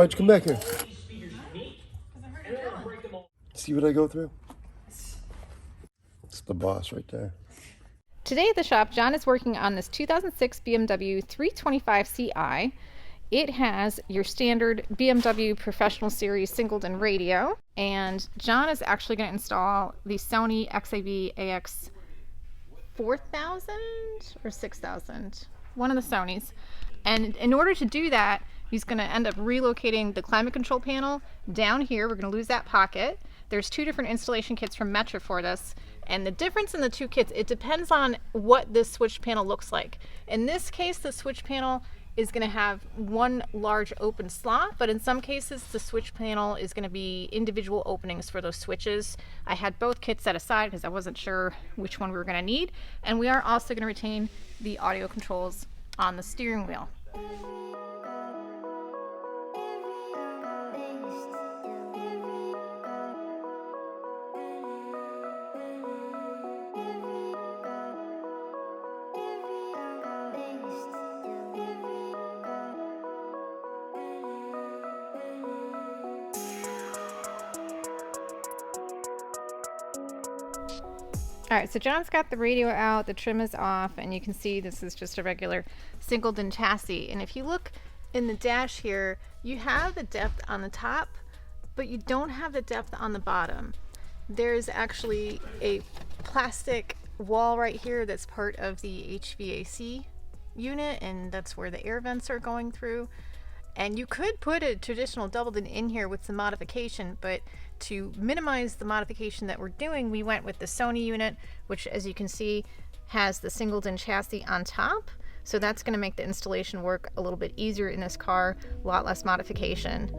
Why'd you come back here? See what I go through? It's the boss right there. Today at the shop, John is working on this 2006 BMW 325 Ci. It has your standard BMW Professional Series single-din radio, and John is actually going to install the Sony XAV-AX6000 or 6000, one of the Sonys. And in order to do that, he's going to end up relocating the climate control panel down here. We're going to lose that pocket. There's two different installation kits from Metra for this. And the difference in the two kits, it depends on what this switch panel looks like. In this case, the switch panel is going to have one large open slot, but in some cases, the switch panel is going to be individual openings for those switches. I had both kits set aside because I wasn't sure which one we were going to need. And we are also going to retain the audio controls on the steering wheel. Alright, so John's got the radio out, the trim is off, and you can see this is just a regular single-din chassis. And if you look in the dash here, you have the depth on the top, but you don't have the depth on the bottom. There's actually a plastic wall right here that's part of the HVAC unit, and that's where the air vents are going through. And you could put a traditional double-din in here with some modification, but to minimize the modification that we're doing, we went with the Sony unit, which, as you can see, has the single-din chassis on top. So that's going to make the installation work a little bit easier in this car, a lot less modification.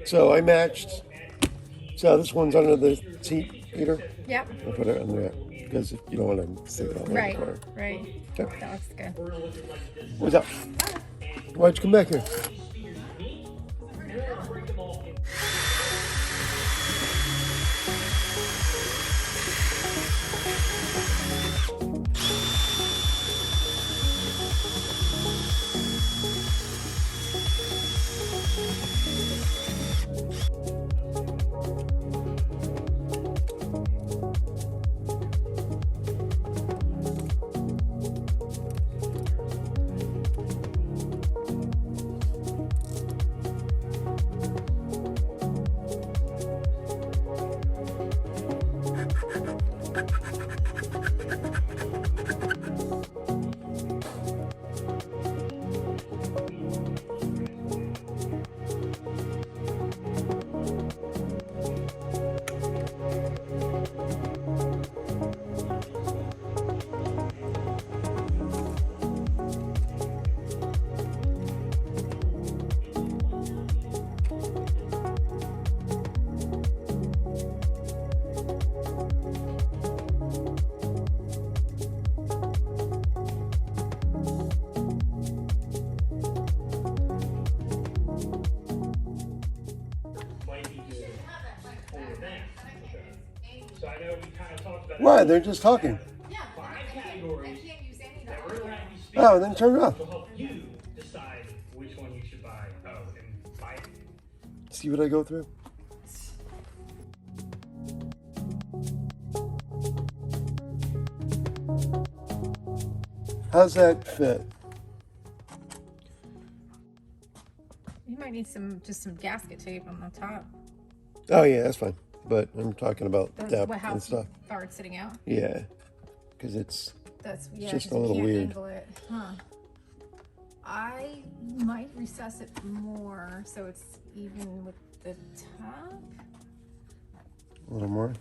So I matched. So this one's under the seat heater. Yep. I'll put it under that because you don't want to stick it out Right. there. Right. Okay. That looks good. What's up? Why'd you come back here? Why? They're just talking. Oh, then turn it off. See what I go through? How's that fit? You might need just some gasket tape on the top. Oh yeah, that's fine. But I'm talking about depth How and stuff. far it's sitting out? Yeah, because it's Yeah, just a 'cause you little can't weird. angle it. Huh. I might recess it more so it's even with the top. A little more.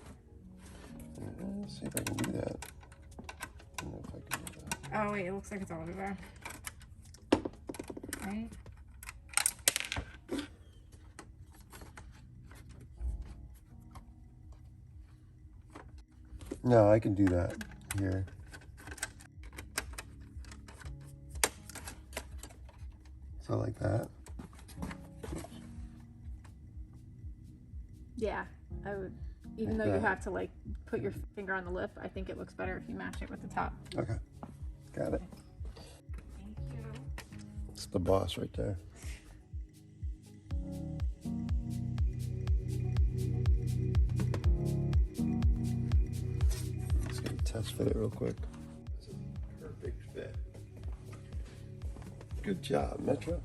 Let's see if I can do that. I don't know if I can do that. Oh wait, it looks like it's all over there. Right? No, I can do that here. So like that. Yeah, I would. Even Like though you that. have to like put your finger on the lip, I think it looks better if you match it with the top. Okay, got it. Thank you. It's the boss right there. Let's get a test fit it real quick. This is a perfect fit. Good job, Metra.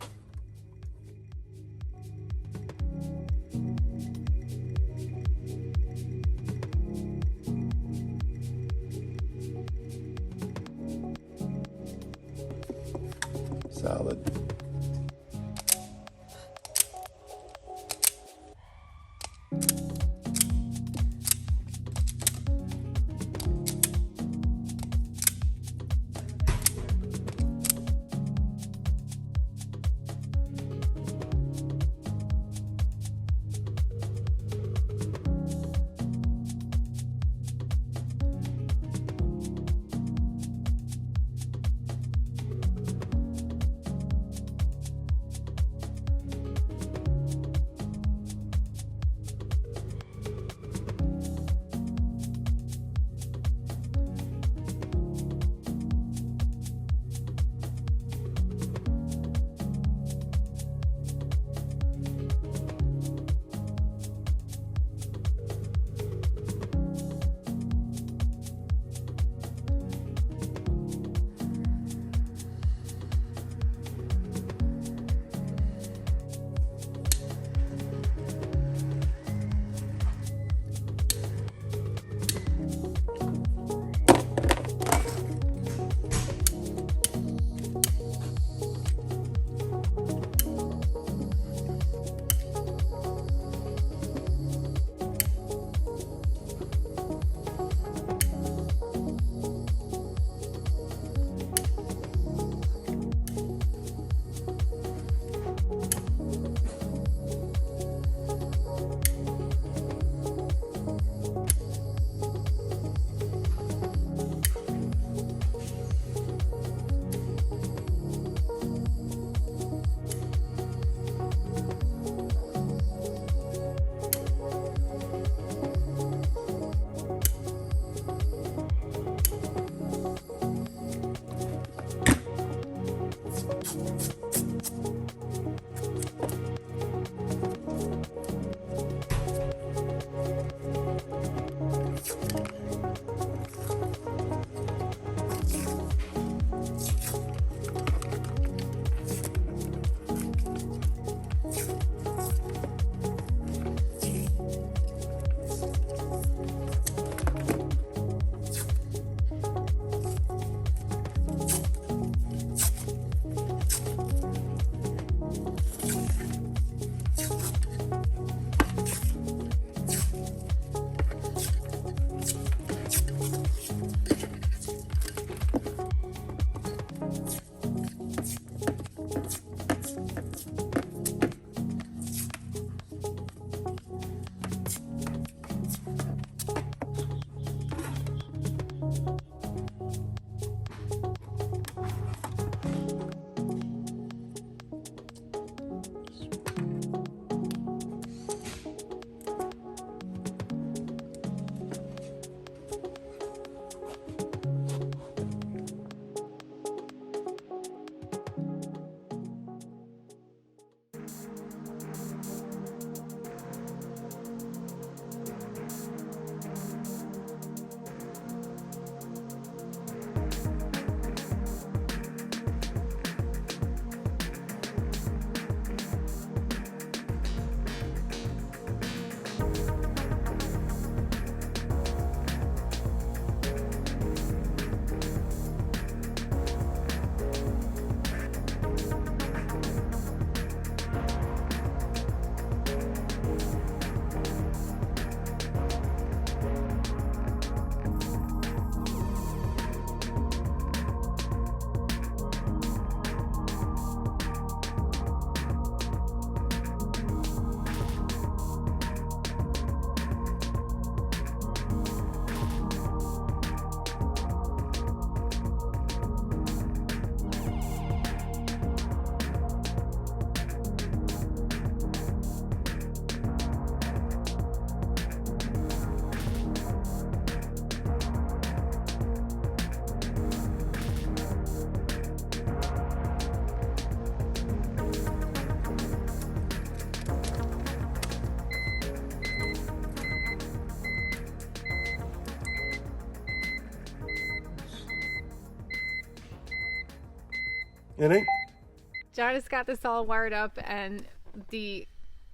Solid. It ain't. John has got this all wired up, and the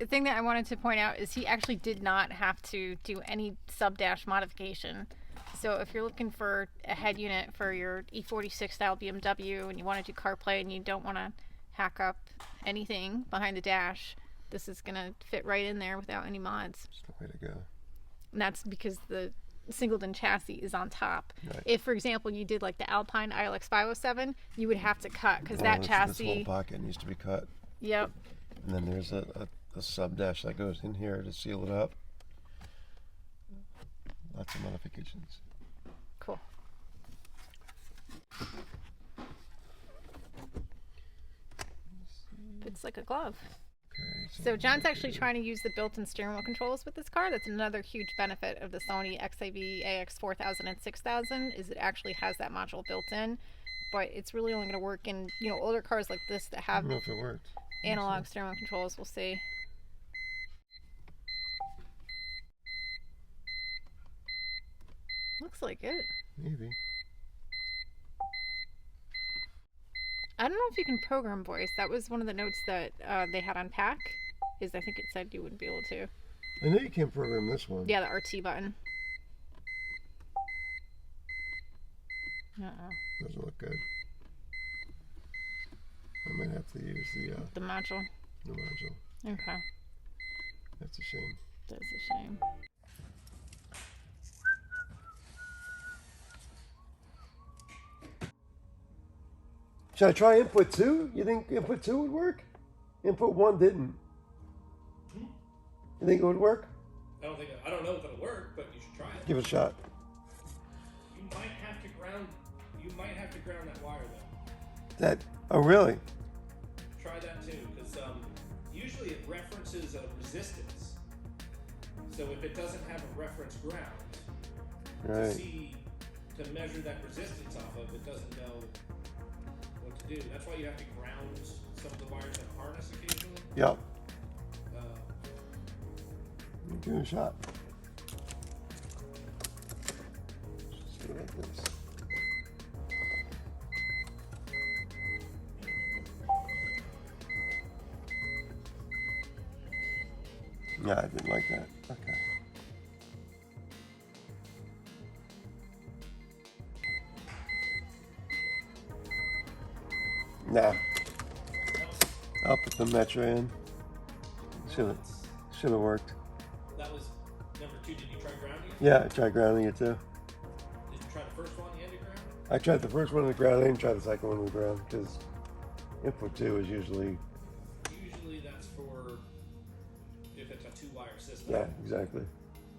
thing that I wanted to point out is he actually did not have to do any SUB dash modification. So if you're looking for a head unit for your E46 style BMW and you want to do CarPlay and you don't want to hack up anything behind the dash, this is going to fit right in there without any mods. That's the way to go. And that's because the singleton chassis is on top. Right. If, for example, you did like the Alpine ILX507, you would have to cut because that chassis. This whole pocket needs to be cut. Yep. And then there's a SUB dash that goes in here to seal it up. Lots of modifications. Cool. It's like a glove. Okay, So John's actually trying to use the built-in steering wheel controls with this car. That's another huge benefit of the Sony XAV-AX6000 and 6000 is it actually has that module built in, but it's really only going to work in, you know, older cars like this that I have don't know if it worked. analog steering wheel controls. We'll see. Looks like it. Maybe. I don't know if you can program voice. That was one of the notes that they had on pack. Is I think it said you wouldn't be able to. I know you can't program this one. Yeah, the RT button. Uh-uh. Doesn't look good. I might have to use The module. the module. Okay. That's a shame. That's a shame. Should I try input 2? You think input 2 would work? Input 1 didn't. You think it would work? I don't know if it'll work, but you should try it. Give it a shot. You might have to ground that wire though. That, oh really? Try that too, because usually it references a resistance. So if it doesn't have a reference ground, to measure that resistance off of, it doesn't know what to do. That's why you have to ground some of the wires in a harness occasionally. Yep. Give it a shot. Just do it like this. Yeah, I didn't like that. Okay. Nah. I'll put the Metra in. Should have worked. That was number 2. Did you try grounding it? Yeah, I tried grounding it too. Did you try the first one and the ground? I tried the first one in the ground. I didn't try the second one in the ground because input 2 is usually. Usually that's for if it's a 2-wire system. Yeah, exactly.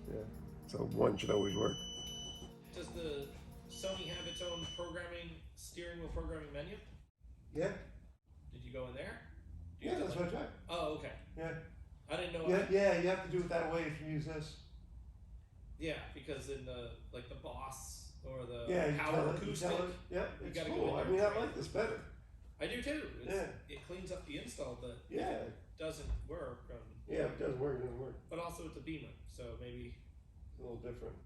Yeah. So 1 should always work. Does the Sony have its own steering wheel programming menu? Yeah. Did you go in there? Yeah, that's what I tried. Oh, okay. Yeah. I didn't know. Yeah, you have to do it that way if you use this. Yeah, because in the Boss or the Yeah, Power Acoustic, yeah, you it's gotta cool. go in I there mean, and I try like this better. I do too. Yeah. It cleans up the install, but Yeah. it doesn't work. Yeah, it does work. It doesn't work. But also it's a Beamer, so maybe It's a little different.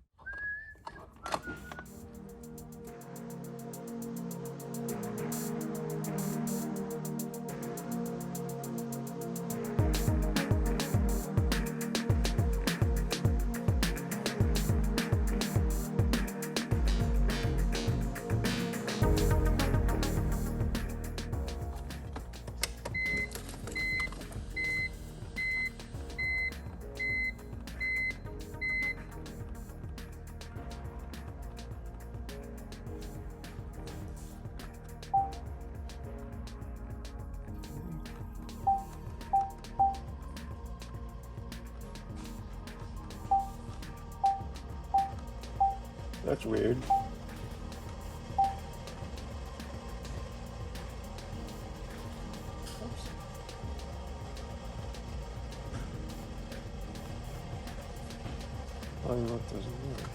That's weird. Oh, look, doesn't work.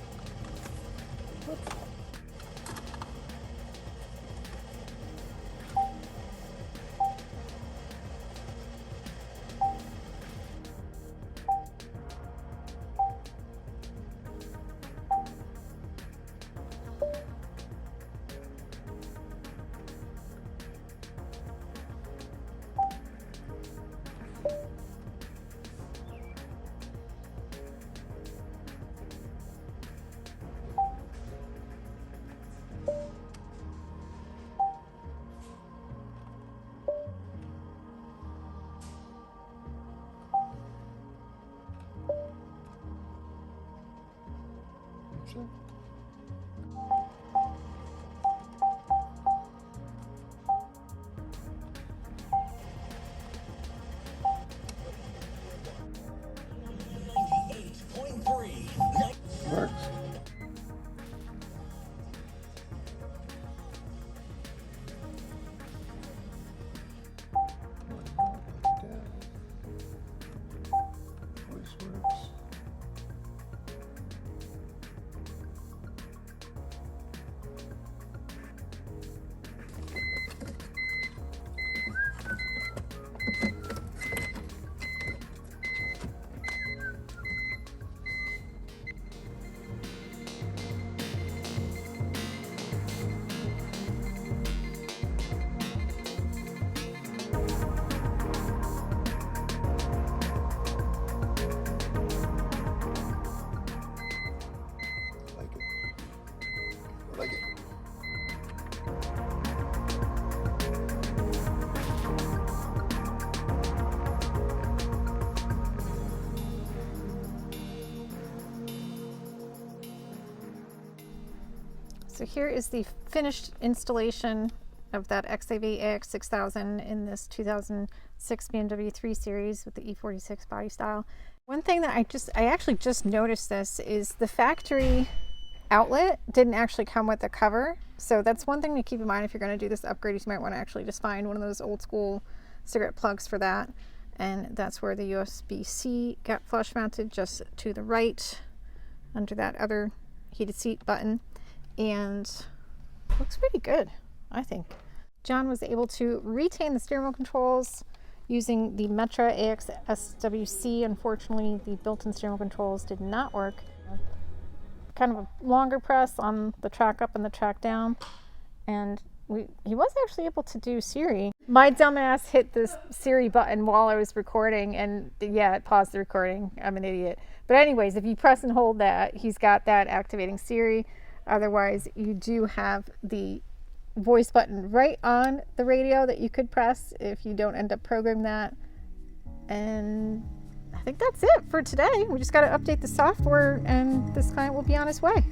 So here is the finished installation of that XAV-AX6000 in this 2006 BMW 3 Series with the E46 body style. One thing that I actually just noticed this is the factory outlet didn't actually come with the cover. So that's one thing to keep in mind if you're going to do this upgrade. You might want to actually just find one of those old school cigarette plugs for that. And that's where the USB-C got flush mounted, just to the right under that other heated seat button. And looks pretty good, I think. John was able to retain the steering wheel controls using the Metra AXSWC. Unfortunately, the built-in steering wheel controls did not work. Kind of a longer press on the track up and the track down, and he was actually able to do Siri. My dumbass hit this Siri button while I was recording, and yeah, it paused the recording. I'm an idiot. But anyways, if you press and hold that, he's got that activating Siri. Otherwise, you do have the voice button right on the radio that you could press if you don't end up programming that. And I think that's it for today. We just got to update the software and this client will be on his way.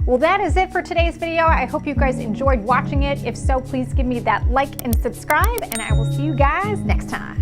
Well, that is it for today's video. I hope you guys enjoyed watching it. If so, please give me that like and subscribe, and I will see you guys next time.